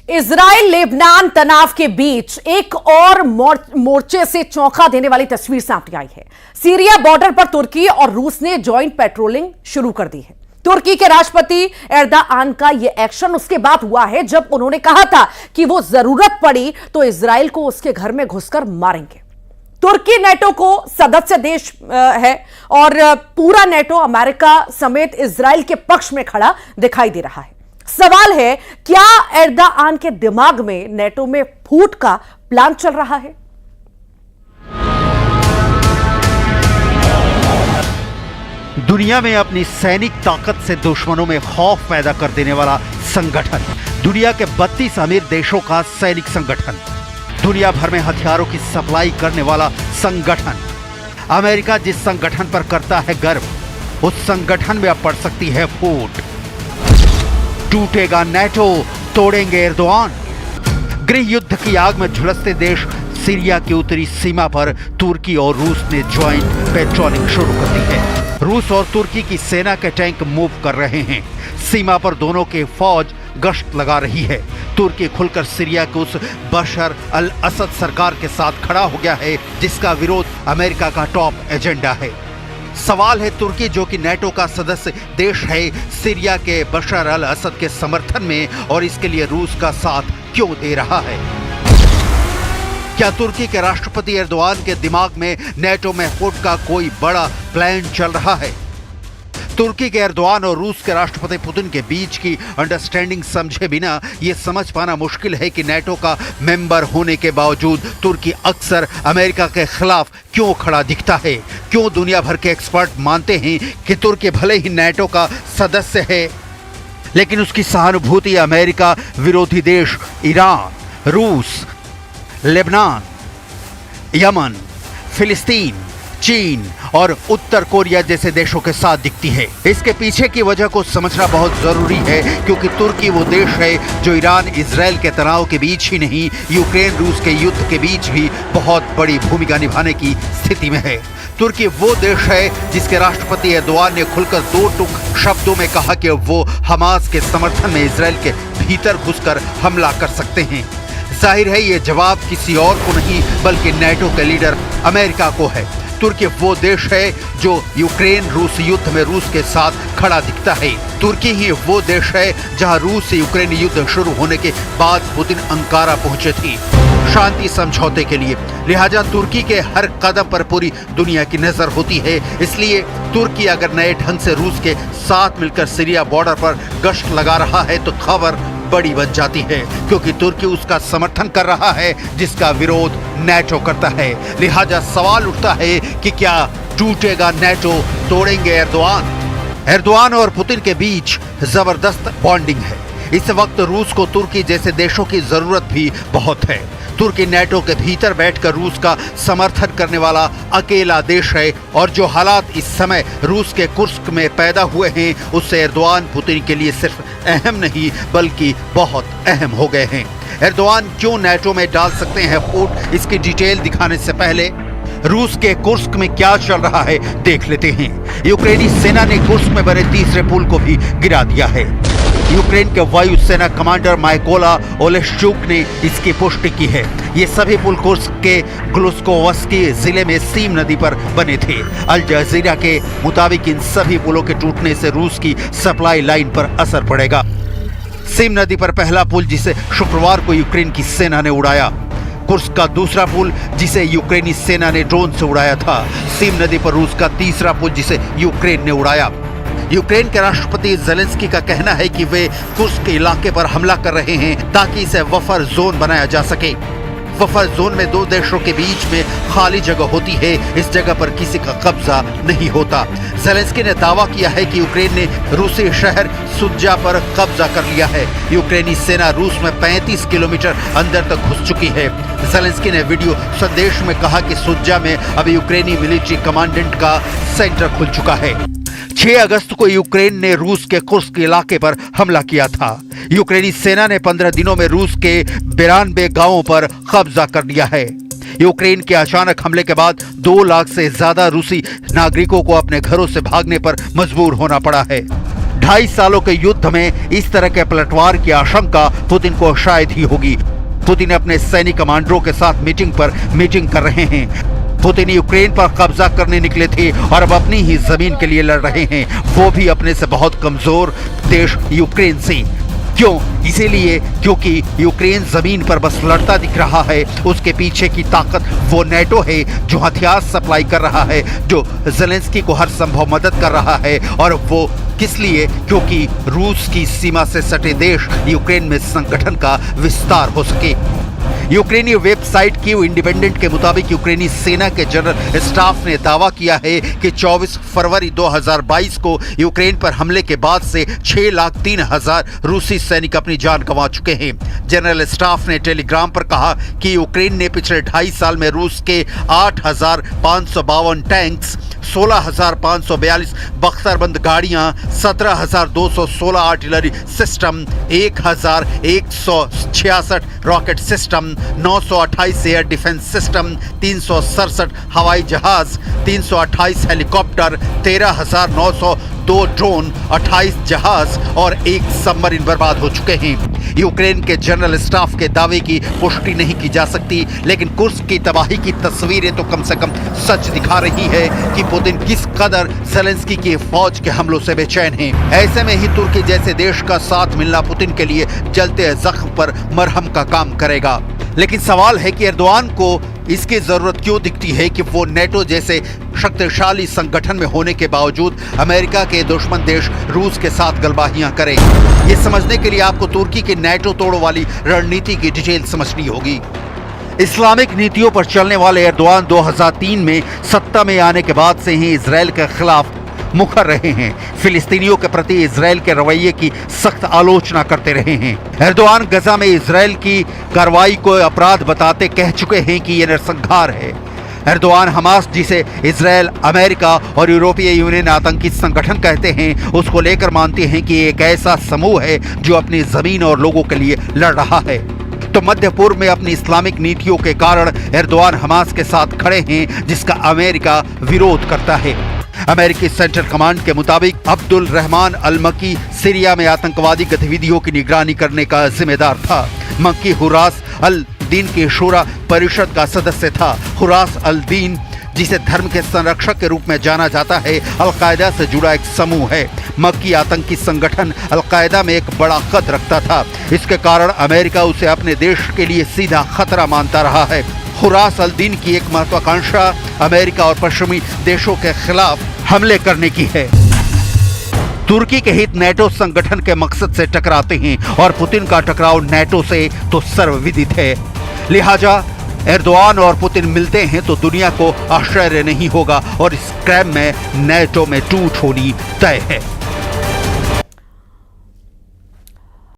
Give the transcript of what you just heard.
Israel Lebanon तनाव के बीच एक और मोर्चे से चौंका देने वाली तस्वीर सामने आई है। सीरिया बॉर्डर पर तुर्की और रूस ने जॉइंट पेट्रोलिंग शुरू कर दी है। तुर्की के राष्ट्रपति एर्दोआन का यह एक्शन उसके बाद हुआ है जब उन्होंने कहा था कि वो जरूरत पड़ी तो इजराइल को उसके घर में घुसकर मारेंगे। तुर्की नेटो को सदस्य देश है और पूरा नेटो अमेरिका समेत इजराइल के पक्ष में खड़ा दिखाई दे रहा है। सवाल है, क्या एर्दोआन के दिमाग में नेटो में फूट का प्लान चल रहा है? दुनिया में अपनी सैनिक ताकत से दुश्मनों में खौफ पैदा कर देने वाला संगठन, दुनिया के 32 अमीर देशों का सैनिक संगठन, दुनिया भर में हथियारों की सप्लाई करने वाला संगठन। अमेरिका जिस संगठन पर करता है गर्व, उस संगठन में अब पड़ सकती है फूट। टूटेगा नेटो, तोड़ेंगे एर्दोआन। गृह युद्ध की आग में झुलसते देश सीरिया की उत्तरी सीमा पर तुर्की और रूस ने ज्वाइंट पेट्रोलिंग शुरू कर दी है। रूस और तुर्की की सेना के टैंक मूव कर रहे हैं। सीमा पर दोनों के फौज गश्त लगा रही है। तुर्की खुलकर सीरिया के उस बशर अल असद सरकार के साथ खड़ा हो गया है जिसका विरोध अमेरिका का टॉप एजेंडा है। सवाल है, तुर्की जो कि नेटो का सदस्य देश है, सीरिया के बशर अल असद के समर्थन में और इसके लिए रूस का साथ क्यों दे रहा है? क्या तुर्की के राष्ट्रपति एर्दोआन के दिमाग में नेटो में फूट का कोई बड़ा प्लान चल रहा है? तुर्की के एर्दोआन और रूस के राष्ट्रपति पुतिन के बीच की अंडरस्टैंडिंग समझे बिना यह समझ पाना मुश्किल है कि नेटो का मेंबर होने के बावजूद तुर्की अक्सर अमेरिका के खिलाफ क्यों खड़ा दिखता है। क्यों दुनिया भर के एक्सपर्ट मानते हैं कि तुर्की भले ही नेटो का सदस्य है, लेकिन उसकी सहानुभूति अमेरिका विरोधी देश ईरान, रूस, लेबनान, यमन, फिलिस्तीन, चीन और उत्तर कोरिया जैसे देशों के साथ दिखती है। इसके पीछे की वजह को समझना बहुत जरूरी है, क्योंकि तुर्की वो देश है जो ईरान इजराइल के तनाव के बीच ही नहीं, यूक्रेन रूस के युद्ध के बीच भी बहुत बड़ी भूमिका निभाने की स्थिति में है। तुर्की वो देश है जिसके राष्ट्रपति एर्दोआन ने खुलकर दो टूक शब्दों में कहा कि वो हमास के समर्थन में इजराइल के भीतर घुसकर हमला कर सकते हैं। जाहिर है ये जवाब किसी और को नहीं बल्कि नेटो के लीडर अमेरिका को है। तुर्की वो देश है जो यूक्रेन रूस युद्ध में रूस के साथ खड़ा दिखता है। तुर्की ही वो देश है जहां रूस से यूक्रेन युद्ध शुरू होने के बाद पुतिन अंकारा पहुंचे थे शांति समझौते के लिए। लिहाजा तुर्की के हर कदम पर पूरी दुनिया की नजर होती है। इसलिए तुर्की अगर नए ढंग से रूस के साथ मिलकर सीरिया बॉर्डर पर गश्त लगा रहा है तो खबर बड़ी बन जाती है, क्योंकि तुर्की उसका समर्थन कर रहा है जिसका विरोध नेटो करता है। लिहाजा सवाल उठता है कि क्या टूटेगा नेटो, तोड़ेंगे एर्दोआन? एर्दोआन और पुतिन के बीच जबरदस्त बॉन्डिंग है। इस वक्त रूस को तुर्की जैसे देशों की जरूरत भी बहुत है। तुर्की नेटो के भीतर बैठकर रूस का समर्थन करने वाला अकेला देश है और जो हालात इस समय रूस के कुर्स्क में पैदा हुए हैं उससे एर्दोआन पुतिन के लिए सिर्फ अहम नहीं बल्कि बहुत अहम हो गए हैं। एर्दोआन क्यों नेटो में डाल सकते हैं फूट, इसकी डिटेल दिखाने से पहले रूस के कुर्स्क में क्या चल रहा है देख लेते हैं। यूक्रेनी सेना ने कुर्स्क में बने तीसरे पुल को भी गिरा दिया है। यूक्रेन के वायुसेना कमांडर माइकोला ओलेश्चुक ने इसकी पुष्टि की है। ये सभी पुल कुर्स्क के ग्लुस्कोवस्की जिले में सीम नदी पर बने थे। अल जजीरा के मुताबिक इन सभी पुलों के टूटने से रूस की सप्लाई लाइन पर असर पड़ेगा। सीम नदी पर पहला पुल जिसे शुक्रवार को यूक्रेन की सेना ने उड़ाया, कुर्स्क का दूसरा पुल जिसे यूक्रेनी सेना ने ड्रोन से उड़ाया था, सीम नदी पर रूस का तीसरा पुल जिसे यूक्रेन ने उड़ाया। यूक्रेन के राष्ट्रपति ज़ेलेंस्की का कहना है कि वे कुर्स्क के इलाके पर हमला कर रहे हैं ताकि इसे बफर जोन बनाया जा सके। बफर जोन में दो देशों के बीच में खाली जगह होती है, इस जगह पर किसी का कब्जा नहीं होता। ज़ेलेंस्की ने दावा किया है कि यूक्रेन ने रूसी शहर सुज्जा पर कब्जा कर लिया है। यूक्रेनी सेना रूस में 35 किलोमीटर अंदर तक घुस चुकी है। ज़ेलेंस्की ने वीडियो संदेश में कहा कि सुज्जा में अब यूक्रेनी मिलिट्री कमांडेंट का सेंटर खुल चुका है। 6 अगस्त को यूक्रेन ने रूस के कुर्स्क इलाके पर हमला किया था। यूक्रेनी सेना ने 15 दिनों में रूस के 92 गांवों पर कब्जा कर लिया है। यूक्रेन के अचानक हमले के बाद 2 लाख से ज्यादा रूसी नागरिकों को अपने घरों से भागने पर मजबूर होना पड़ा है। 2.5 सालों के युद्ध में इस तरह के पलटवार की आशंका पुतिन को शायद ही होगी। पुतिन अपने सैनिक कमांडरों के साथ मीटिंग कर रहे हैं। पुतिन यूक्रेन पर कब्जा करने निकले थे और अब अपनी ही जमीन के लिए लड़ रहे हैं, वो भी अपने से बहुत कमजोर देश यूक्रेन से। क्यों? इसीलिए क्योंकि यूक्रेन जमीन पर बस लड़ता दिख रहा है। उसके पीछे की ताकत वो नेटो है, जो हथियार सप्लाई कर रहा है, जो ज़ेलेंस्की को हर संभव मदद कर रहा है। और वो किस लिए? क्योंकि रूस की सीमा से सटे देश यूक्रेन में संगठन का विस्तार हो सके। यूक्रेनी वेबसाइट कीव इंडिपेंडेंट के मुताबिक यूक्रेनी सेना के जनरल स्टाफ ने दावा किया है कि 24 फरवरी 2022 को यूक्रेन पर हमले के बाद से 6,03,000 रूसी सैनिक अपनी जान गंवा चुके हैं। जनरल स्टाफ ने टेलीग्राम पर कहा कि यूक्रेन ने पिछले 2.5 साल में रूस के 8,552 टैंक्स, 16,542 बख्तरबंद गाड़ियां, 17,216 artillery system, 1,166 rocket system, 928 air defence system, 367 हवाई जहाज, 328 हेलीकॉप्टर, 13,902 ड्रोन, 28 जहाज और 1 सबमरीन बर्बाद हो चुके हैं। यूक्रेन के जनरल स्टाफ के दावे की पुष्टि नहीं की जा सकती, लेकिन कुर्स्क की तबाही की तस्वीरें तो कम से कम सच दिखा रही है कि पुतिन किस कदर ज़ेलेंस्की की फौज के हमलों से बेचैन हैं। ऐसे में ही तुर्की जैसे देश का साथ मिलना पुतिन के लिए जलते जख्म पर मरहम का काम करेगा। लेकिन सवाल है कि एर्दोआन को इसकी जरूरत क्यों दिखती है कि वो नेटो जैसे शक्तिशाली संगठन में होने के बावजूद अमेरिका के दुश्मन देश रूस के साथ गलबाहियां करे। ये समझने के लिए आपको तुर्की की नेटो तोड़ वाली रणनीति की डिटेल समझनी होगी। इस्लामिक नीतियों पर चलने वाले एर्दोआन 2003 में सत्ता में आने के बाद से ही इजरायल के खिलाफ मुखर रहे हैं। फिलिस्तीनियों के प्रति इजरायल के रवैये की सख्त आलोचना करते रहे हैं। एर्दोआन गजा में इजरायल की कार्रवाई को अपराध बताते कह चुके हैं कि यह नरसंहार है। एर्दोआन हमास, जिसे इजरायल, अमेरिका और यूरोपीय यूनियन आतंकी संगठन कहते हैं, उसको लेकर मानते हैं कि एक ऐसा समूह है जो अपनी जमीन और लोगों के लिए लड़ रहा है। तो मध्य पूर्व में अपनी इस्लामिक नीतियों के कारण एर्दोआन हमास के साथ खड़े हैं, जिसका अमेरिका विरोध करता है। अमेरिकी सेंट्रल कमांड के मुताबिक अब्दुल रहमान अल मकी सीरिया में आतंकवादी गतिविधियों की निगरानी करने का जिम्मेदार था। मक्की हुरास अल दीन की शूरा परिषद का सदस्य था। हुरास अल दीन, जिसे धर्म के संरक्षक के रूप में जाना जाता है, अलकायदा से जुड़ा एक समूह है। मक्की आतंकी संगठन अलकायदा में एक बड़ा कद रखता था। इसके कारण अमेरिका उसे अपने देश के लिए सीधा खतरा मानता रहा है। हुरास अल दीन की एक महत्वाकांक्षा अमेरिका और पश्चिमी देशों के खिलाफ हमले करने की है। तुर्की के हित नेटो संगठन के मकसद से टकराते हैं और पुतिन का टकराव नेटो से तो सर्वविदित है। लिहाजा एर्दोआन और पुतिन मिलते हैं तो दुनिया को आश्चर्य नहीं होगा और इस क्रम में नेटो में टूट होनी तय है।